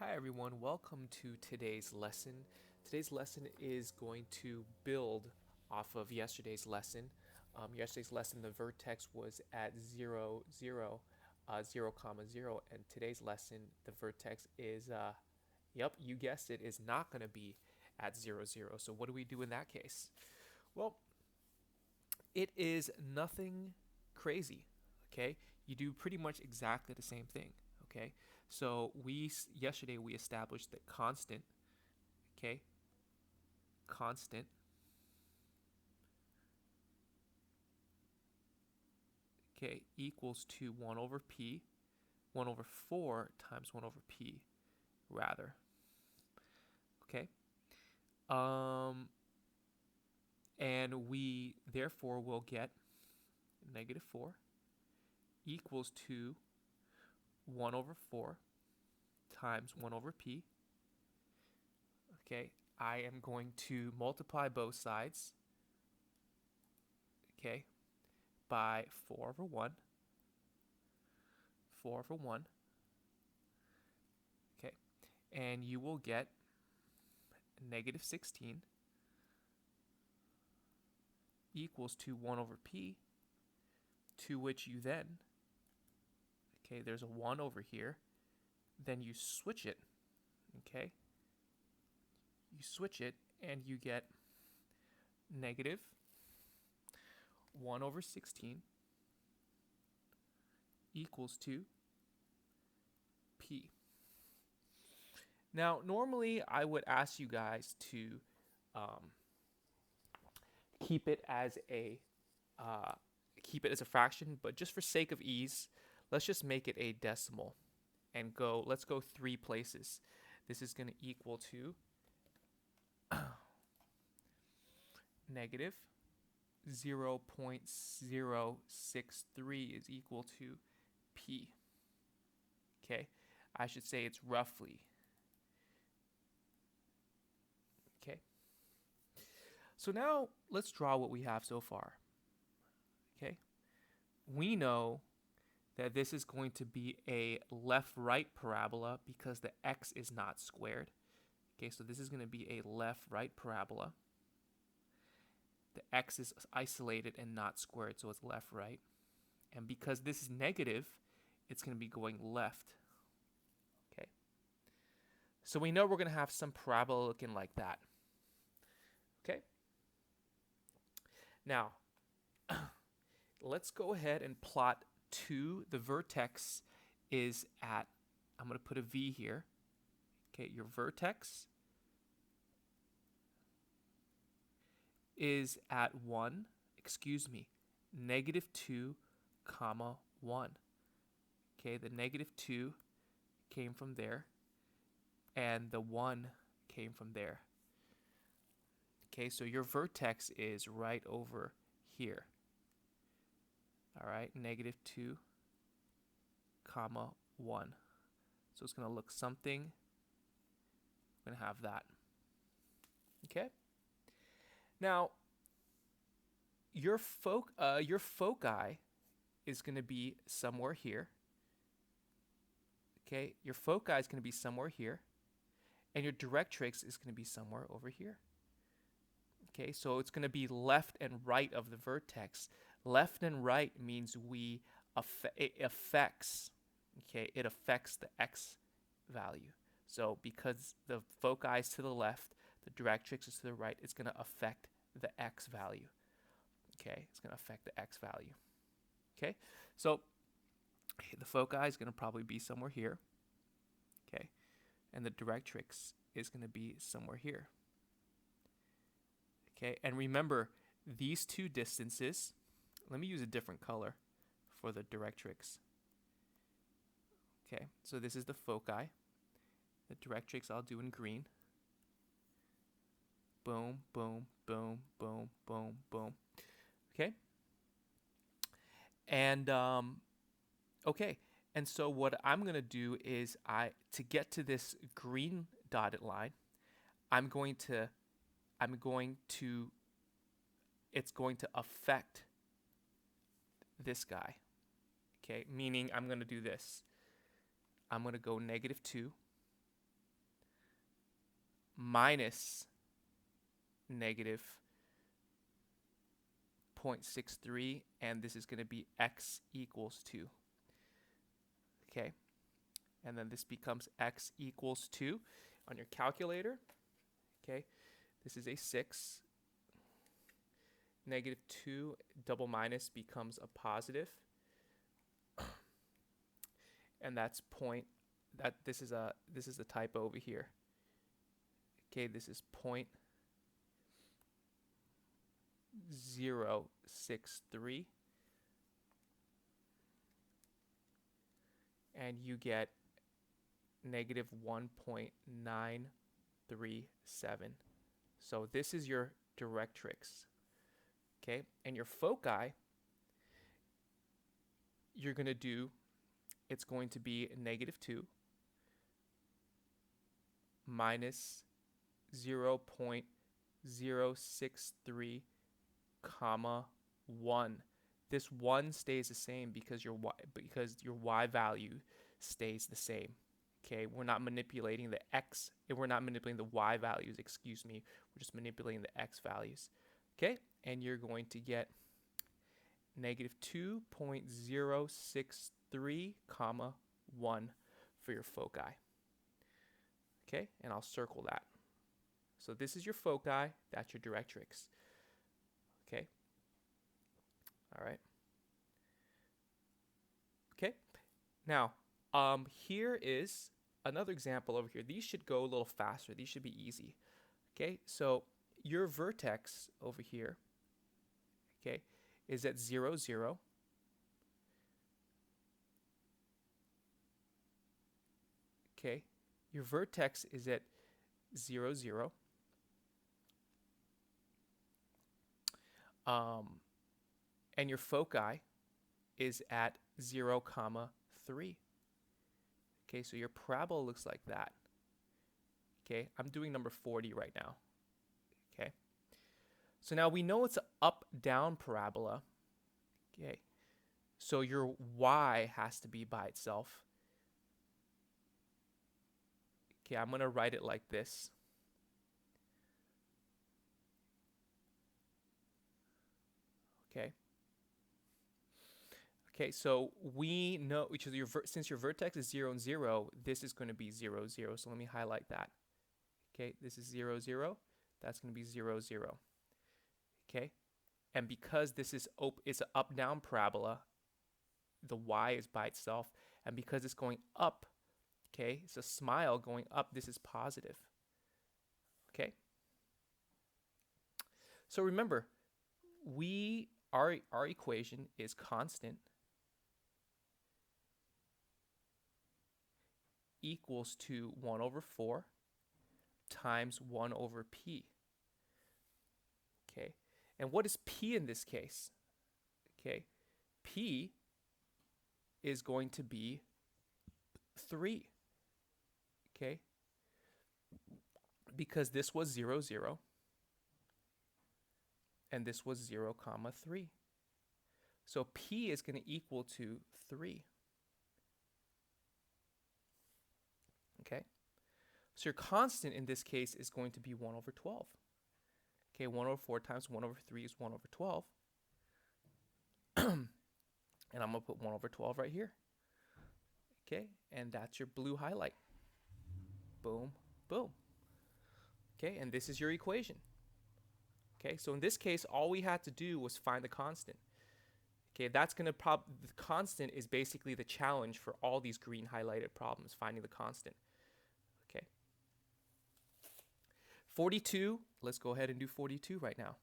Hi everyone, welcome to today's lesson. Today's lesson is going to build off of yesterday's lesson. Yesterday's lesson, the vertex was at 0, 0, 0, comma 0, and today's lesson, the vertex is, yep, you guessed it, is not going to be at 0, 0. So what do we do in that case? Well, it is nothing crazy, okay? You do pretty much exactly the same thing, okay? So yesterday we established that constant, okay, constant, okay, equals to 1 over p, 1 over 4 times 1 over p, rather, okay? And we therefore will get negative 4 equals to 1 over 4 times 1 over p. Okay, I am going to multiply both sides, okay, by 4 over 1, 4 over 1, okay, and you will get negative 16 equals to 1 over p, to which you then, okay, there's a 1 over here, then you switch it, okay, you switch it and you get negative 1 over 16 equals to p. Now, normally I would ask you guys to keep it as a fraction, but just for sake of ease, let's just make it a decimal and let's go 3 places. This is going to equal to negative 0.063 is equal to p. Okay, I should say it's roughly. Okay, so now let's draw what we have so far. Okay, we know that this is going to be a left-right parabola because the x is not squared. Okay, so this is going to be a left-right parabola. The x is isolated and not squared, so it's left-right. And because this is negative, it's going to be going left. Okay, so we know we're going to have some parabola looking like that. Okay, now let's go ahead and plot the vertex is at, I'm going to put a V here. Okay, your vertex is at negative 2, comma 1. Okay, the negative 2 came from there, and the 1 came from there. Okay, so your vertex is right over here. All right, negative 2, comma 1. So it's going to look something. We're going to have that. Okay. Now, your foci is going to be somewhere here. Okay, your foci is going to be somewhere here, and your directrix is going to be somewhere over here. Okay, so it's going to be left and right of the vertex. Left and right means it affects the x value. So because the foci is to the left, the directrix is to the right, it's going to affect the x value. Okay, it's going to affect the x value. Okay, so the foci is going to probably be somewhere here. Okay, and the directrix is going to be somewhere here. Okay, and remember these two distances. Let me use a different color for the directrix. Okay, so this is the foci. The directrix I'll do in green. Boom, boom, boom, boom, boom, boom. Okay. And okay, and so what I'm going to do is to get to this green dotted line, it's going to affect this guy. Okay, meaning I'm going to do this. I'm going to go negative 2, minus negative 0.63, and this is going to be x equals 2. Okay, and then this becomes x equals 2 on your calculator. Okay, this is a 6. Negative 2 double minus becomes a positive, and that's this is a typo over here. Okay, this is 0.063, and you get negative 1.937. So this is your directrix. Okay, and your foci, you're going to do, it's going to be negative 2 minus 0.063 comma 1. This 1 stays the same because your y value stays the same. Okay, we're not manipulating the x, we're not manipulating the y values, excuse me. We're just manipulating the x values. Okay, and you're going to get negative 2.063 comma 1 for your foci. Okay, and I'll circle that. So this is your foci, that's your directrix. Okay, all right. Okay, now here is another example over here. These should go a little faster. These should be easy. Okay, so your vertex over here, okay, is at 0, 0. Okay, your vertex is at 0, 0. And your foci is at 0, 3. Okay, so your parabola looks like that. Okay, I'm doing number 40 right now. Okay, so now we know it's an up-down parabola. Okay, so your y has to be by itself. Okay, I'm going to write it like this. Okay. Okay, so we know, which is since your vertex is 0 and 0, this is going to be 0, 0. So let me highlight that. Okay, this is 0, 0. That's going to be 0, 0. Okay, and because this is it's an up-down parabola, the y is by itself, and because it's going up, okay, it's a smile going up, this is positive. Okay, so remember, our equation is constant equals to 1 over 4 times 1 over p. Okay, and what is p in this case? Okay, p is going to be 3. Okay, because this was 0, 0, and this was 0, 3. So p is going to equal to 3. Okay, so your constant in this case is going to be 1 over 12. Okay, 1 over 4 times 1 over 3 is 1 over 12. And I'm going to put 1 over 12 right here. Okay, and that's your blue highlight. Boom, boom. Okay, and this is your equation. Okay, so in this case, all we had to do was find the constant. Okay, that's going to the constant is basically the challenge for all these green highlighted problems, finding the constant. Okay. 42, let's go ahead and do 42 right now.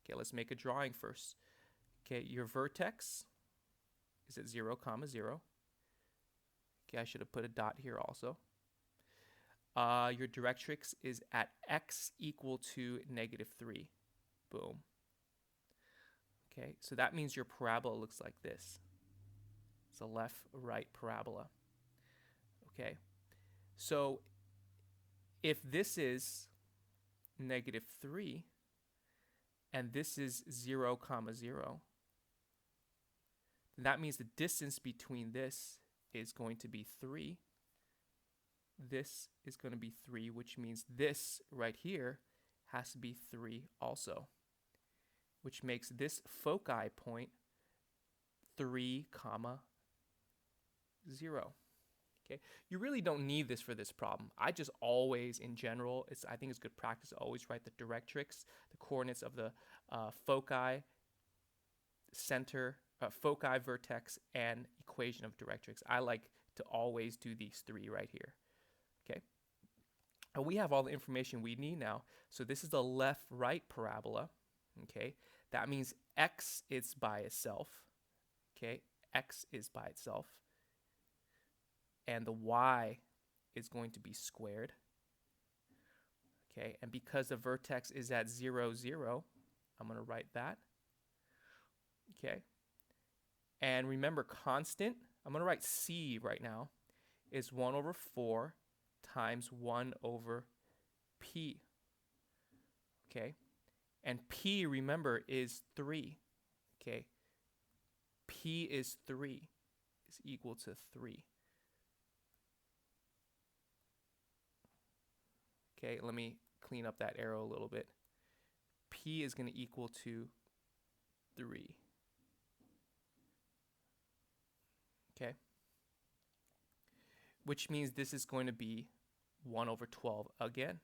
Okay, let's make a drawing first. Okay, your vertex is at 0, 0. Okay, I should have put a dot here also. Your directrix is at x equal to negative 3. Boom. Okay, so that means your parabola looks like this. It's a left-right parabola. Okay, so if this is negative 3 and this is 0, 0, then that means the distance between this is going to be 3. this is going to be 3, which means this right here has to be 3 also, which makes this foci point 3, 0. Okay, you really don't need this for this problem. I just always, in general, I think it's good practice to always write the directrix, the coordinates of the foci, center, foci, vertex, and equation of directrix. I like to always do these 3 right here. Okay, and we have all the information we need now. So this is the left-right parabola. Okay, that means x is by itself. Okay, x is by itself. And the y is going to be squared. Okay, and because the vertex is at 0, 0, I'm going to write that. Okay, and remember constant, I'm going to write c right now, is 1 over 4 times 1 over p. Okay, and p, remember, is 3. Okay, p is 3, is equal to 3. Okay, let me clean up that arrow a little bit. P is going to equal to 3. Okay, which means this is going to be 1 over 12 again.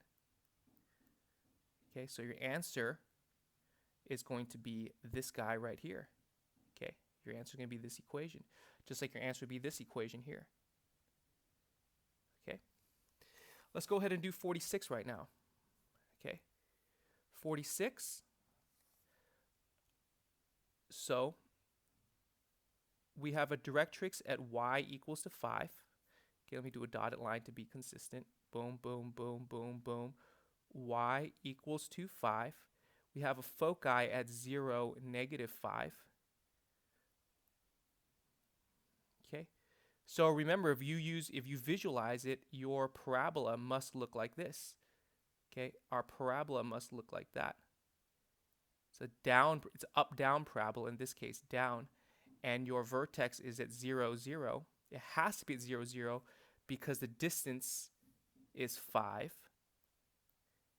Okay, so your answer is going to be this guy right here. Okay, your answer is going to be this equation, just like your answer would be this equation here. Okay, let's go ahead and do 46 right now. Okay, 46. So we have a directrix at y equals to 5. Okay, let me do a dotted line to be consistent. Boom, boom, boom, boom, boom. Y equals to 5. We have a foci at 0, -5. Okay, so remember, if you visualize it, your parabola must look like this. Okay, our parabola must look like that. It's up-down parabola, in this case down, and your vertex is at 0, 0. It has to be at 0, 0 because the distance is 5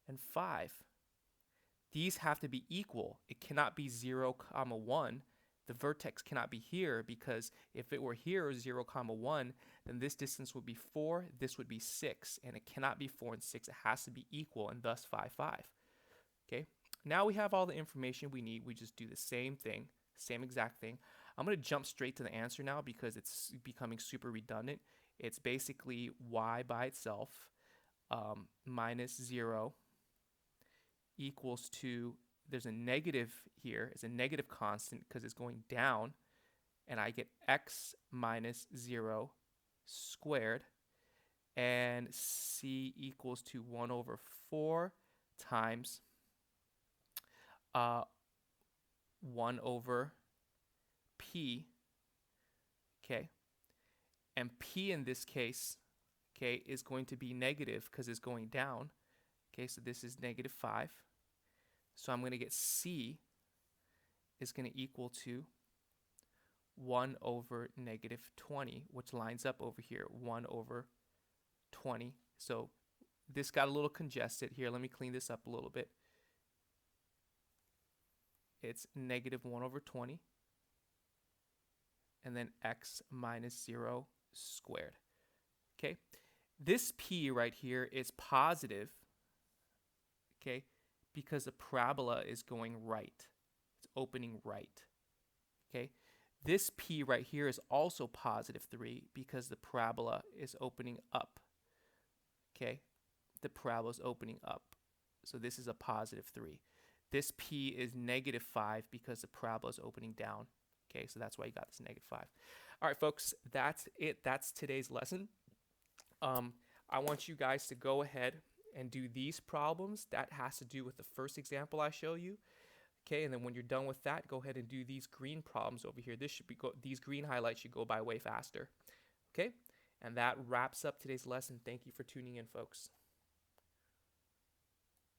and 5. These have to be equal. It cannot be 0, 1. The vertex cannot be here, because if it were here 0, 1, then this distance would be 4, this would be 6, and it cannot be 4 and 6. It has to be equal, and thus 5, 5. Okay, now we have all the information we need. We just do the same thing, same exact thing. I'm going to jump straight to the answer now because it's becoming super redundant. It's basically y by itself minus 0 equals to, there's a negative here, it's a negative constant because it's going down, and I get x minus 0 squared, and c equals to 1 over 4 times 1 over p. Okay, and p in this case, okay, is going to be negative because it's going down. Okay, so this is -5. So I'm going to get c is going to equal to 1 over -20, which lines up over here, 1 over 20. So this got a little congested here. Let me clean this up a little bit. It's -1 over 20, and then x minus 0 squared. Okay, this p right here is positive, okay, because the parabola is going right. It's opening right. Okay, this p right here is also +3 because the parabola is opening up. Okay, the parabola is opening up. So this is a +3. This p is -5 because the parabola is opening down. Okay, so that's why you got this -5. All right, folks, that's it. That's today's lesson. I want you guys to go ahead and do these problems. That has to do with the first example I show you. Okay, and then when you're done with that, go ahead and do these green problems over here. These green highlights should go by way faster. Okay, and that wraps up today's lesson. Thank you for tuning in, folks.